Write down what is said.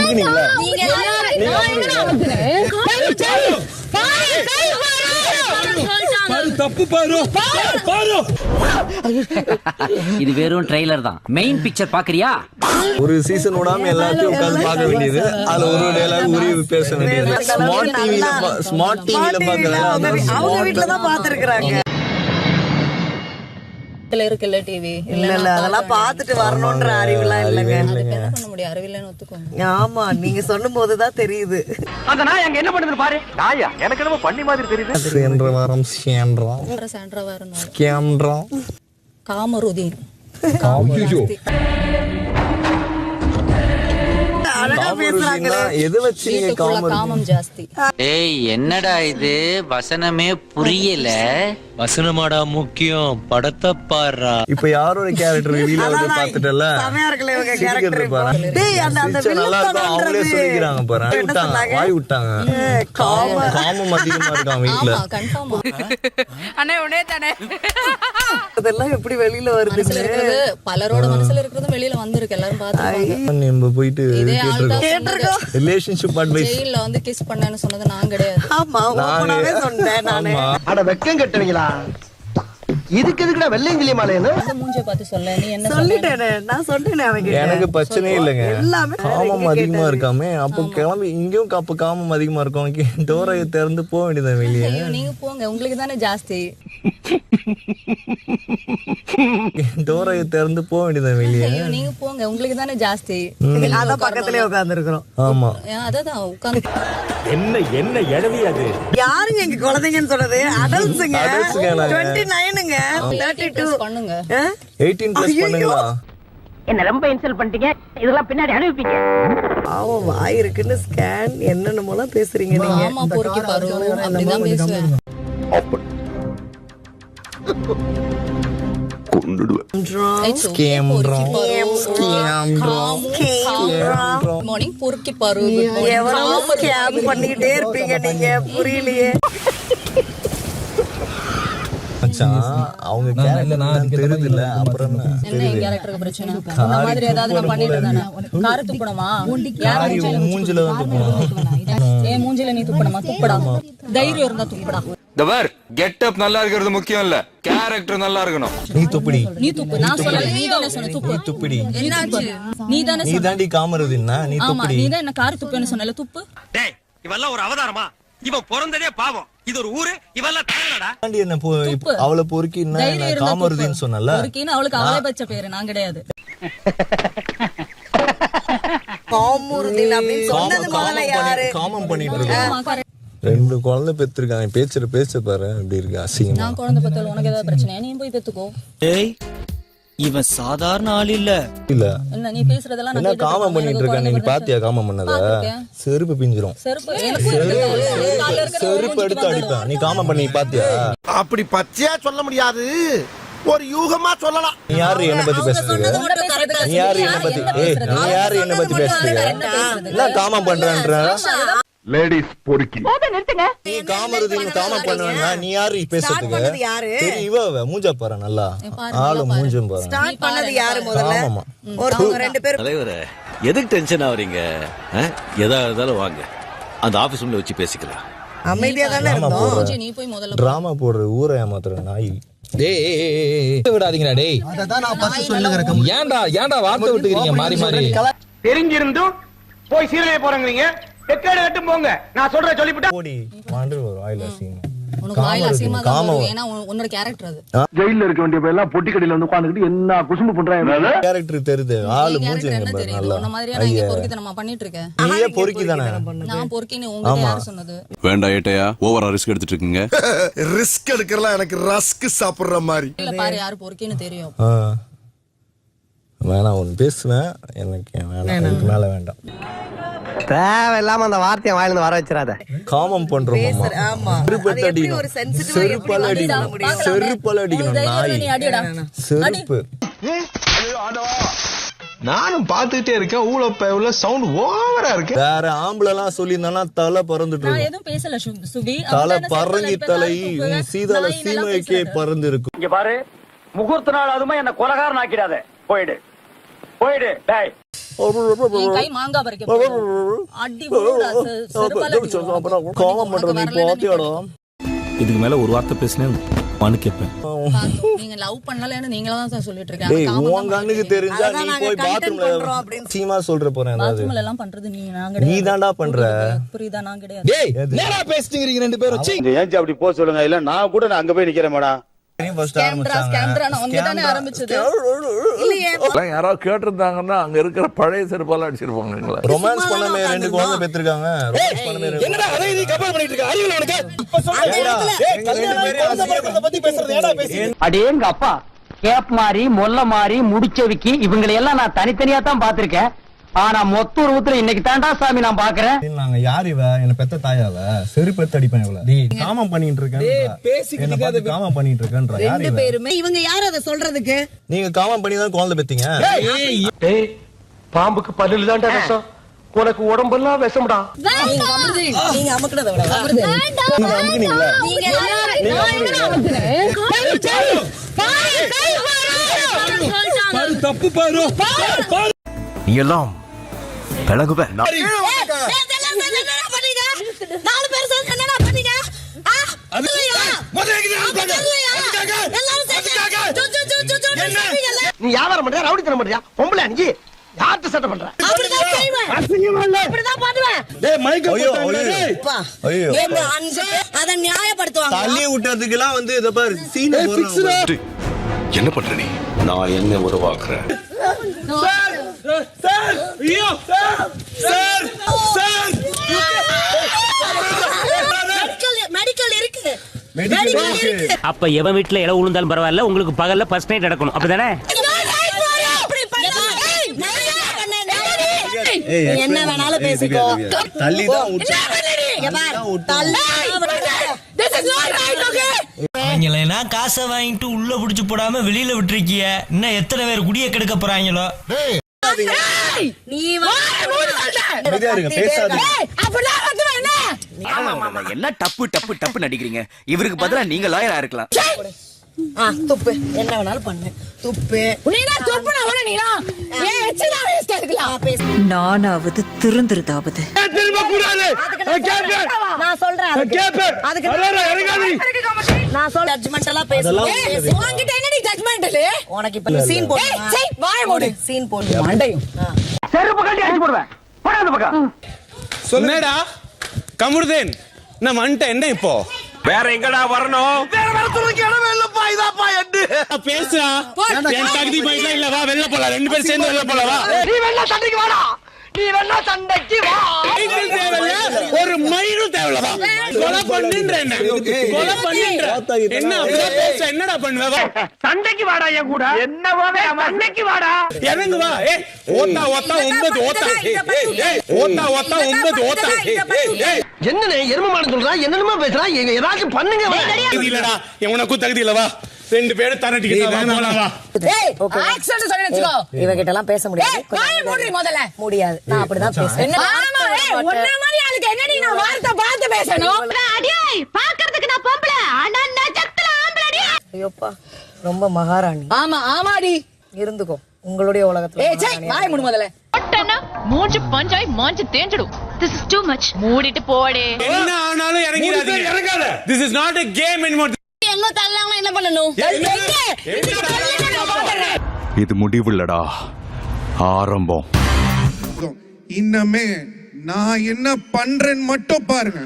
ஒத்துக்கினீங்களா? இது வெறும் ட்ரெய்லர் தான். மெயின் பிக்சர் பாக்குறியா? ஒரு சீசன் விடாம எல்லாத்தையும் உட்கார்ந்து பார்க்க வேண்டியது. அதுல ஒரு டயலாக் உரிய பேச வேண்டியது. ஸ்மார்ட் டிவில பாக்குறாங்க. அவங்க வீட்ல தான் பாத்துருக்காங்க. இருக்குல்ல டிவி இல்ல அதெல்லாம் பாத்துட்டு வரணும்ன்ற அறிவுலாம் இல்லங்க. என்ன பண்ண முடியும்? அறிவில்லைன்னு ஒத்துக்கோங்க. ஆமா நீங்க சொல்லும் போதுதான் தெரியுது. அந்த நாய் அங்க என்ன பண்ணுது பாரு. நாயா எனக்கு என்னமோ பண்ணி மாதிரி தெரியுது. சென்ற வாரம் சாண்ட்ரா வரணும். கேம்ரா காமருதீன். அழகா பேசுறாங்களே. எது வச்சு நீங்க காமம் ஜாஸ்தி. ஏய் என்னடா இது? வசனமே புரியல. வசனமாடா முக்கியம், படத்தை பாடுறா. இப்ப யாரோட கேரக்டர் ரிவீல் ஆகுது பாத்துட்டல? செமையா இருக்குல இவங்க கேரக்டர். டேய் அந்த நல்லா இருக்கு. அவங்களே சொல்லிக்கிறாங்க பாரு. வாய் விட்டாங்க. காமம் அதிகமா இருக்கான் வீட்ல. ஆமா கன்ஃபார்மா. அண்ணே உடனே தானே. அதெல்லாம் எப்படி வெளியில வருது? பலரோட மனசுல இருக்கிறது வெளியில வந்திருக்கு. எல்லாரும் பாத்துட்டாங்க. நம்ம போயிட்டு கேட்டிருக்கோம். Relationship advice. ஜெயில்ல வந்து கிஸ் பண்ணேன்னு சொன்னது நான் கிடையாது. ஆமா ஓபனாவே சொன்னேன் நானே. அட வெக்கம் கட்டுவீங்களா? இதுக்கு எதுக்குடா வெள்ளையங்கிலி மாலைன்னு அந்த மூஞ்சிய பார்த்து சொல்ல. நீ என்ன சொல்லிட்டேனே. நான் சொன்னேனே அவங்க. எனக்கு பிரச்சனையே இல்லைங்க. எல்லாமே காமம் அதிகமா இருக்காமே. அப்போ கிளம்பி இங்கேயும் அப்ப காமம் அதிகமா இருக்கும். டோரையை திறந்து போக வேண்டியதான் வெளியே. ஐயோ நீங்க போங்க, உங்களுக்கு தானே ஜாஸ்தி. டோரையை திறந்து போக வேண்டியதான் வெளியே. ஐயோ நீங்க போங்க, உங்களுக்கு தானே ஜாஸ்தி. அத பக்கத்துலயே உட்கார்ந்து இருக்கிறோம். ஆமா அதான் உட்கார்ந்து. என்ன எடவி அது? யாருங்க எங்க குழந்தைங்கன்னு சொல்றது? அடல்ட்ஸ்ங்க. Adultsங்க நாங்க. 29ங்க. 32 பண்ணுங்க. 18 பிளஸ் பண்ணுங்களா? என்ன ரொம்ப இன்சல்ட் பண்ணிட்டீங்க. இதெல்லாம் பின்னாடி அனுப்பிப்பீங்க. பாவம் வாய் இருக்குன்னு ஸ்கேன் என்னென்னமோலாம் பேசுறீங்க நீங்க. ஆமா பொறுக்கி பாரு. அப்படிதான் பேசுவேன். மார்னிங் பொறுக்கி பாரு. எவ்வளவு ஸ்கேம் பண்ணிட்டே இருப்பீங்க நீங்க. புரியலையே. அவங்க தெரியுது இல்ல. அப்புறம் என்ன என் கேரக்டருக்கு பிரச்சனை? இந்த மாதிரி ஏதாவது நான் பண்ணிட்டு தானே. காரை துப்பணுமா? மூஞ்சில வந்து துப்பணும். ஏன் மூஞ்சில நீ துப்பணுமா? துப்படா. தைரியம் இருந்தா துப்படா. தவர் கெட்டப் நல்லா இருக்கிறது முக்கியம் இல்ல, கேரக்டர் நல்லா இருக்கணும். நீ துப்படி. நீ துப்பு. நான் சொல்லல. நீ தானே சொன்ன துப்பு. துப்படி. என்னாச்சு? நீ தானே நீ தாண்டி காமறதுன்னா நீ ஆமா துப்படி. நீ தான் என்ன கார் துப்புன்னு சொன்னல. துப்பு. டேய் இவெல்லாம் ஒரு அவதாரமா? இவன் பிறந்ததே பாவம். இது ஒரு ஊரு. இவெல்லாம் தானடா. தாண்டி என்ன அவளை பொறுக்கி என்ன காமறதுன்னு சொன்னல. பொறுக்கின்னு அவளுக்கு அவளே பச்ச பேரு, நான் கிடையாது. காமருதீன் அப்படின்னு சொன்னது முதல்ல யாரு? காமம் பண்ணிட்டு இருக்காங்க. 2 குழந்தை பெற்றிருக்காங்க. பேச்ச பாரு அப்படி இருக்கு. அசிங்கமா. நான் குழந்தை பெத்தல. உனக்கு ஏதாவது பிரச்சனையா? நீ போய் பெத்துக்கோ. ஏய் இவன் சாதாரண ஆள் இல்ல. இல்ல என்ன நீ பேசுறதெல்லாம் என்ன காமம் பண்ணிட்டு இருக்க? நீ பாத்தியா காமம் பண்ணத? செருப்பு பிஞ்சிரும். செருப்பு எடுத்து அடிப்பேன். நீ காமம் பண்ணி பாத்தியா? அப்படி பச்சையா சொல்ல முடியாது, ஒரு யூகமா சொல்லலாம். நீ யாரு என்ன பத்தி பேசுறீங்க? நீ யாரு என்ன பத்தி? நீ யாரு என்ன பத்தி பேசுறீங்க? என்ன காமம் பண்றன்ற? லேடிஸ் பொறுக்கி. நீ காமருதீன் காமம் பண்ணுவேன்னா நீ யாரு பேசுறதுக்கு? சரி இவ மூஞ்ச பாரு. நல்லா ஆளு மூஞ்சும் பாரு. ஸ்டார்ட் பண்ணது யாரு முதல்ல? ஒருத்தங்க 2 பேர். தலைவரே எதுக்கு டென்ஷன் ஆவறீங்க? எதா இருந்தாலும் வாங்க, அந்த ஆபீஸ் ரூம்ல வச்சு பேசிக்கலாம். அமைதியா தானே இருந்தோம். நீ போய் முதல்ல டிராமா போடுற ஊரை ஏமாத்துற நாய். டேய் விடாதீங்கடா டேய். அததான் நான் பத்து சொல்லுகிறேன். ஏன்டா வார்த்தை விட்டுக்கிறீங்க மாறி மாறி? தெரிஞ்சிருந்தும் போய் சீரலைய போறங்கறீங்க. டெக்கேட் கட்டு போங்க. நான் சொல்ற சொல்லிவிட்டா போடி மாண்டு வாயில சீன். உனக்கு வாயில அசிங்கமா தான் வரும். ஏன்னா உன்னோட கேரக்டர் அது. ஜெயில்ல இருக்க வேண்டிய எல்லாம் பொட்டி கடையில வந்து உட்கார்ந்துட்டு என்ன குசும்பு பண்றாங்க. கேரக்டர் தெரியுது. ஆளு மூஞ்சி என்ன பாரு தெரியுது? நல்லா. உன்ன மாதிரியா நான் இங்க பொறுக்கித்தனமா பண்ணிட்டு இருக்கேன். நீயே பொறுக்கி தானே. நான் பொறுக்கின்னு உங்களுக்கு யார் சொன்னது? வேண்டாம் ஏட்டையா, ஓவரா ரிஸ்க் எடுத்துட்டு இருக்கீங்க. ரிஸ்க் எடுக்கறலாம் எனக்கு ரஸ்க் சாப்பிடுற மாதிரி. இல்ல பாரு யார் பொறுக்கின்னு தெரியும். வேணாம் ஒன்னு பேசுவேன். எனக்கு வேணாம். இதுக்கு மேல வேண்டாம். தேவையில்லாம அந்த வார்த்தையை வாயில இருந்து வர வச்சிராத. காமம் பண்றோம் மாமா. ஆமா. செருப்பு அடிக்கணும். செருப்பால அடிக்கணும். செருப்பால அடிக்கணும் நாய். செருப்பு. நானும் பாத்துக்கிட்டே இருக்கேன். ஊழ சவுண்ட் ஓவரா இருக்கு. வேற ஆம்பளை எல்லாம் சொல்லியிருந்தானா தலை பறந்துட்டு நான் இருக்கும். எதுவும் பேசல சுபி. தலை பறங்கி தலை சீதால சீமைக்கே பறந்து இருக்கும். இங்க பாரு, முகூர்த்த நாள் அதுமா என்ன கொலகாரன் ஆக்கிடாத. போயிடு டேய். என் கை மாங்காய் பறிக்க போகுது. அடி போடுடா, செருப்பால அடி போடுடா. கோவம் பண்றது நீ பாத்தியாடா? இதுக்கு மேல ஒரு வார்த்தை பேசினேன் மனு கேட்பேன். பார்த்தோம். நீங்க லவ் பண்ணலன்னு நீங்களா தான் சார் சொல்லிட்டு இருக்கீங்க. டேய் உன் கண்ணுக்கு தெரிஞ்சா நீ போய் பாத்ரூம்ல சீமா சொல்ற போறேன் அதாவது பாத்ரூம்ல எல்லாம் பண்றது நீங்க நீ தான்டா பண்ற. புரியுதா? நான் கிடையாது. டேய் நேரா பேசிட்டீங்க ரெண்டு பேரும். சீ ஏன் அப்படி போக சொல்லுங்க இல்ல நான் கூட நான் அங்க போய் நிக்கிறேன் மேடம். ஸ்கேம்டரா அவங்க தானே ஆரம்பிச்சது. இல்லையே. யாராவது கேட்டிருந்தாங்கன்னா அங்க இருக்கிற பழைய செருப்பால அடிச்சிருப்பாங்க. ரொமான்ஸ் பண்ணமே 2 குழந்தை பெற்றிருக்காங்க. ரொமான்ஸ் பண்ணமே என்னடா அதை நீ கம்பேர் பண்ணிட்டு இருக்க? அறிவில உனக்கு இப்ப சொல்றேடா. டேய் கல்யாணம் குழந்தை பிறக்கிறத பத்தி பேசுறது ஏடா பேசி? அடேங்க அப்பா, கேப் மாறி மொல்ல மாறி முடிச்சவிக்கி இவங்களை எல்லாம் நான் தனித்தனியா தான் பாத்திருக்கேன். ஆனா மொத்த உருவத்துல இன்னைக்கு தாண்டா சாமி நான் பாக்குறேன். நாங்க யார் இவ? என்ன பெத்த தாயாவ? செருப்பெத்து அடிப்பேன் இவள. டேய் காமம் பண்ணிட்டு இருக்கேன். என்ன பார்த்து காமம் பண்ணிட்டு இருக்கேன்ற யார் ரெண்டு இவ? பேருமே இவங்க யார் அத சொல்றதுக்கு? நீங்க காமம் பண்ணி தான் குழந்தை பெத்தீங்க. டேய் பாம்புக்கு பல்லுல தான்டா விஷம், உனக்கு உடம்பெல்லாம் விஷம்டா. நீங்க அமுக்குனத விட நீங்க அமுக்குனீங்களா? நீங்க எல்லாரும் தப்பு பாரு. நீ எல்லாம் பழகுவ. நாலு பேர் சேர்ந்து என்னடா பண்ணீங்க? நீ வியாபாரம் பண்றியா ரவுடித்தனம் பண்றியா பொம்பளை அஞ்சு யார்கிட்ட சட்டை பண்ற? அப்படிதான் பண்ணுவேன். டேய் மைக்க ஐயோ போட்டாங்க. ஐயோ எங்க அன்பு அதை நியாயப்படுத்துவாங்க. தள்ளி விட்டதுக்கெல்லாம் வந்து இத பாரு சீன் போடுறாங்க. என்ன பண்ற நீ? நான் என்ன உருவாக்குறேன்? சார் ஐயோ சார் சார் மெடிக்கல் இருக்கு. அப்ப எவன் வீட்டுல இடம் விழுந்தாலும் பரவாயில்ல, உங்களுக்கு பகல்ல ஃபர்ஸ்ட் நைட் நடக்கணும் அப்படிதானே? என்ன வேணாலும் பேசிக்கோ. தள்ளி தான் அவங்களா காசை வாங்கிட்டு உள்ள புடிச்சு போடாம வெளியில விட்டுருக்கிய. இன்னும் எத்தனை பேர் குடிய கெடுக்க போறாங்களோ? நீ பேசாதீங்க. எல்லாம் டப்பு டப்பு டப்பு நடிக்கிறீங்க. இவருக்கு பதிலா நீங்க லாயரா இருக்கலாம். துப்பு என்ன வேணாலும் பண்ணு. துப்பு நானாவது திருந்துருதாவது. நான் சொல்றேன். நான் சொல்ற ஜட்ஜ்மென்ட் எல்லாம் பேசுறேன். என்னடி ஜட்ஜ்மென்ட்? உனக்கு இப்ப சீன் போடு. வாய் மூடு. சீன் போடு. மண்டையும் செருப்பு கட்டி அடிச்சு போடுவேன். போடா அந்த பக்கம். சொன்னேடா கமுருதேன். நான் வந்துட்டேன். என்ன இப்போ வேற எங்கடா வரணும்? வேற வேற துணிக்கு இடமே இல்லப்பா. இதாப்பா எட்டு பேசுறா. என் தகுதி பையில இல்ல. வா வெளில போலாம். 2 பேரும் சேர்ந்து வெளில போலாம். வா. நீ வேணா சண்டைக்கு வாடா. நீ வேணா சண்டைக்கு வா. மைக்கிள் தேவையில்ல. ஒரு மயிலும் தேவையில்ல. வா. கொலை பண்ணுன்ற என்ன? கொலை பண்ணுன்ற என்ன? அப்படியே பேச என்னடா பண்ணுவ? வா. சண்டைக்கு வாடா என் கூட. என்னவாவே சண்டைக்கு வாடா. இறங்கு வா. ஏய் ஓட்டா ஓட்டா 9 ஓட்டா. ஏய் ஓட்டா ஓட்டா 9 ஓட்டா. ஏய் என்னனே எருமமான சொல்றா? என்னமா பேசுறா? ஏதாச்சும் பண்ணுங்க. தகுதி இல்லடா. உனக்கும் தகுதி இல்ல. வா. 2 பேரும் தரட்டிக்கு போலாம். வா. ஆக்சன் சொல்லி வெச்சுக்கோ. இவகிட்ட எல்லாம் பேச முடியாது. வாய் மூடு முதல்ல. முடியாது. நான் அப்படிதான் பேசுறேன். ஆமா ஒண்ணே மாதிரி ஆளுக்கு என்னடி நான் வார்த்தை பார்த்து பேசணும். அடியே பாக்குறதுக்கு நான் பொம்பளை ஆனா நெஜத்துல ஆம்பளடி. ஐயோப்பா ரொம்ப மகாராணி. ஆமா ஆமாடி. இருந்துக்கோ உங்களுடைய உலகத்துல. ஏய் சை வாய் மூடு முதல்ல. ஒட்டனா மூஞ்சி பஞ்சாய் மாஞ்சி தேஞ்சிடும். This is too much. மூடிட்டு போடே. என்ன ஆனாலும் இறங்கிடாதீங்க. இறங்காத. This is not a game anymore. எங்க தள்ளலாம் என்ன பண்ணனும்? இது முடிவுலடா, ஆரம்பம். இன்னமே நான் என்ன பண்றேன்னு மட்டும் பாருங்க.